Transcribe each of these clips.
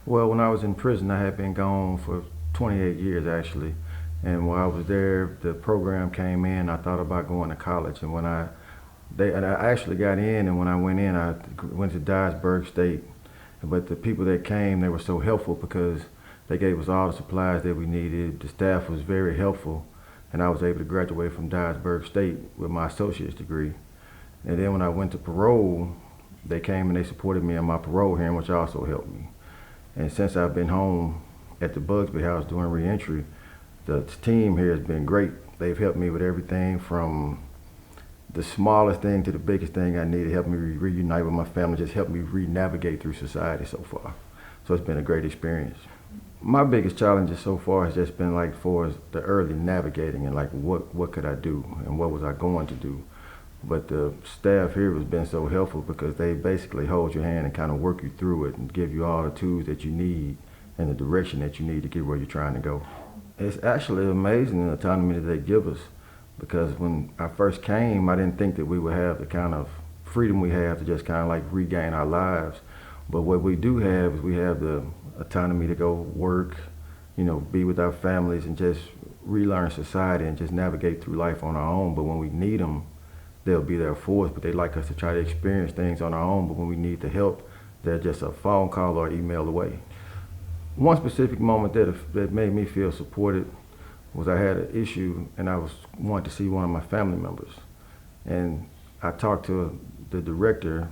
Well, when I was in prison, I had been gone for 28 years actually. And while I was there, the program came in. I thought about going to college, and and I actually got in. And when I went in, I went to Dyersburg State. But the people that came, they were so helpful because they gave us all the supplies that we needed. The staff was very helpful, and I was able to graduate from Dyersburg State with my associate's degree. And then when I went to parole, they came and they supported me on my parole hearing, which also helped me. And since I've been home at the Busby House doing reentry, the team here has been great. They've helped me with everything from the smallest thing to the biggest thing I needed, helped me reunite with my family, just helped me re-navigate through society so far. So it's been a great experience. My biggest challenges so far has just been like for the early navigating and like what could I do and what was I going to do. But the staff here has been so helpful because they basically hold your hand and kind of work you through it and give you all the tools that you need and the direction that you need to get where you're trying to go. It's actually amazing the autonomy that they give us, because when I first came, I didn't think that we would have the kind of freedom we have to just kind of like regain our lives. But what we do have is we have the autonomy to go work, be with our families and just relearn society and just navigate through life on our own. But when we need them, they'll be there for us, but they like us to try to experience things on our own. But when we need the help, they're just a phone call or email away. One specific moment that made me feel supported was I had an issue and I wanted to see one of my family members. And I talked to the director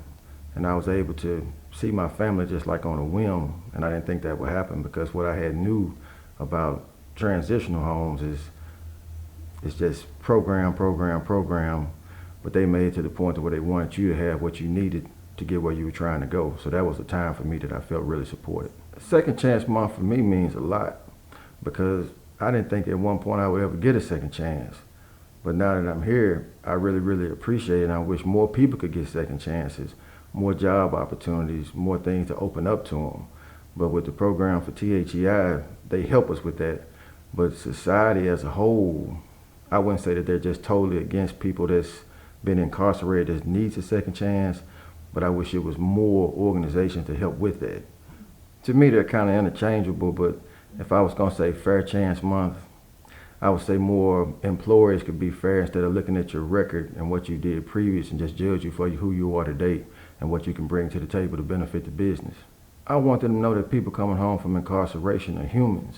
and I was able to see my family just like on a whim. And I didn't think that would happen because what I had knew about transitional homes is it's just program, but they made it to the point to where they wanted you to have what you needed to get where you were trying to go. So that was a time for me that I felt really supported. Second chance month for me means a lot because I didn't think at one point I would ever get a second chance. But now that I'm here, I really, really appreciate it, and I wish more people could get second chances, more job opportunities, more things to open up to them. But with the program for THEI, they help us with that. But society as a whole, I wouldn't say that they're just totally against people that's been incarcerated that needs a second chance, but I wish it was more organizations to help with that. To me, they're kind of interchangeable, but if I was going to say Fair Chance Month, I would say more employers could be fair instead of looking at your record and what you did previous and just judge you for who you are today and what you can bring to the table to benefit the business. I want them to know that people coming home from incarceration are humans.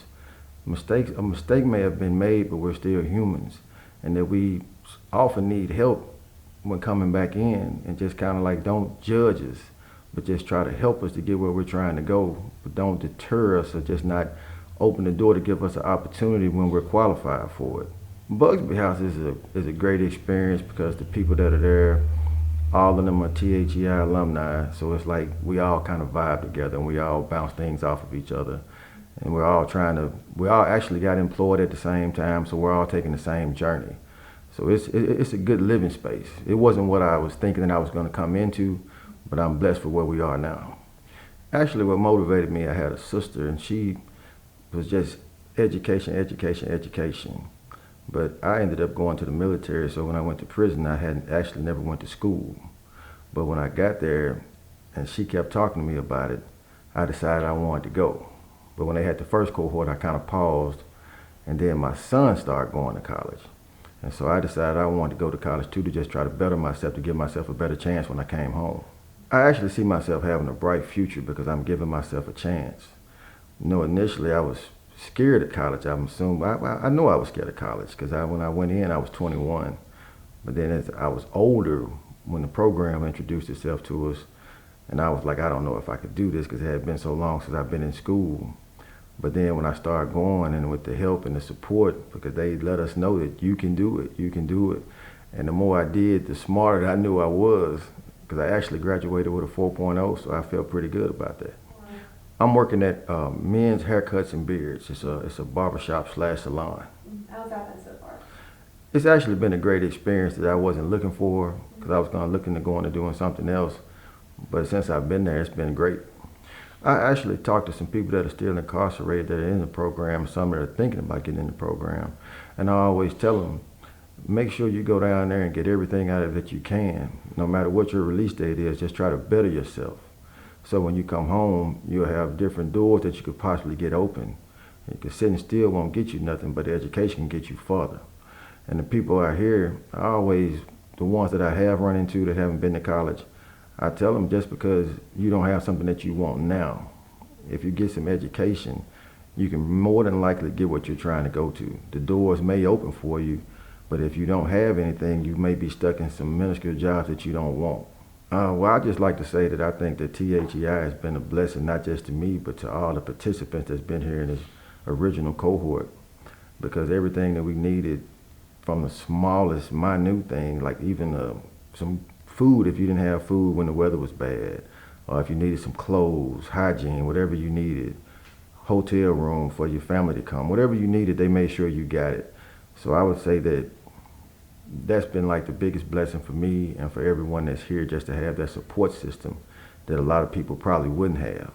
A mistake may have been made, but we're still humans, and that we often need help when coming back in, and just kind of like don't judge us, but just try to help us to get where we're trying to go, but don't deter us or just not open the door to give us an opportunity when we're qualified for it. Busby House is a great experience because the people that are there, all of them are THEI alumni, so it's like we all kind of vibe together and we all bounce things off of each other. And we all actually got employed at the same time, so we're all taking the same journey. So it's a good living space. It wasn't what I was thinking that I was going to come into, but I'm blessed for where we are now. Actually, what motivated me, I had a sister, and she was just education. But I ended up going to the military, so when I went to prison, I hadn't actually never went to school. But when I got there, and she kept talking to me about it, I decided I wanted to go. But when they had the first cohort, I kind of paused, and then my son started going to college. And so I decided I wanted to go to college too, to just try to better myself, to give myself a better chance when I came home. I actually see myself having a bright future because I'm giving myself a chance. Initially I was scared of college. I know I was scared of college because when I went in, I was 21. But then as I was older, when the program introduced itself to us, and I was like, I don't know if I could do this because it had been so long since I've been in school. But then when I started going, and with the help and the support, because they let us know that you can do it. And the more I did, the smarter I knew I was, because I actually graduated with a 4.0, so I felt pretty good about that. Wow. I'm working at Men's Haircuts and Beards. It's a barbershop / salon. How's that been so far? It's actually been a great experience that I wasn't looking for, because I was looking to go into doing something else. But since I've been there, it's been great. I actually talked to some people that are still incarcerated that are in the program, some that are thinking about getting in the program. And I always tell them, make sure you go down there and get everything out of it that you can. No matter what your release date is, just try to better yourself. So when you come home, you'll have different doors that you could possibly get open. Because sitting still won't get you nothing, but the education can get you further. And the people out here, I always, the ones that I have run into that haven't been to college, I tell them just because you don't have something that you want now, if you get some education, you can more than likely get what you're trying to go to. The doors may open for you, but if you don't have anything, you may be stuck in some minuscule jobs that you don't want. Well, I just like to say that I think that THEI has been a blessing, not just to me, but to all the participants that's been here in this original cohort, because everything that we needed, from the smallest minute thing, like even some food if you didn't have food when the weather was bad, or if you needed some clothes, hygiene, whatever you needed, hotel room for your family to come, whatever you needed, they made sure you got it. So I would say that that's been like the biggest blessing for me and for everyone that's here, just to have that support system that a lot of people probably wouldn't have.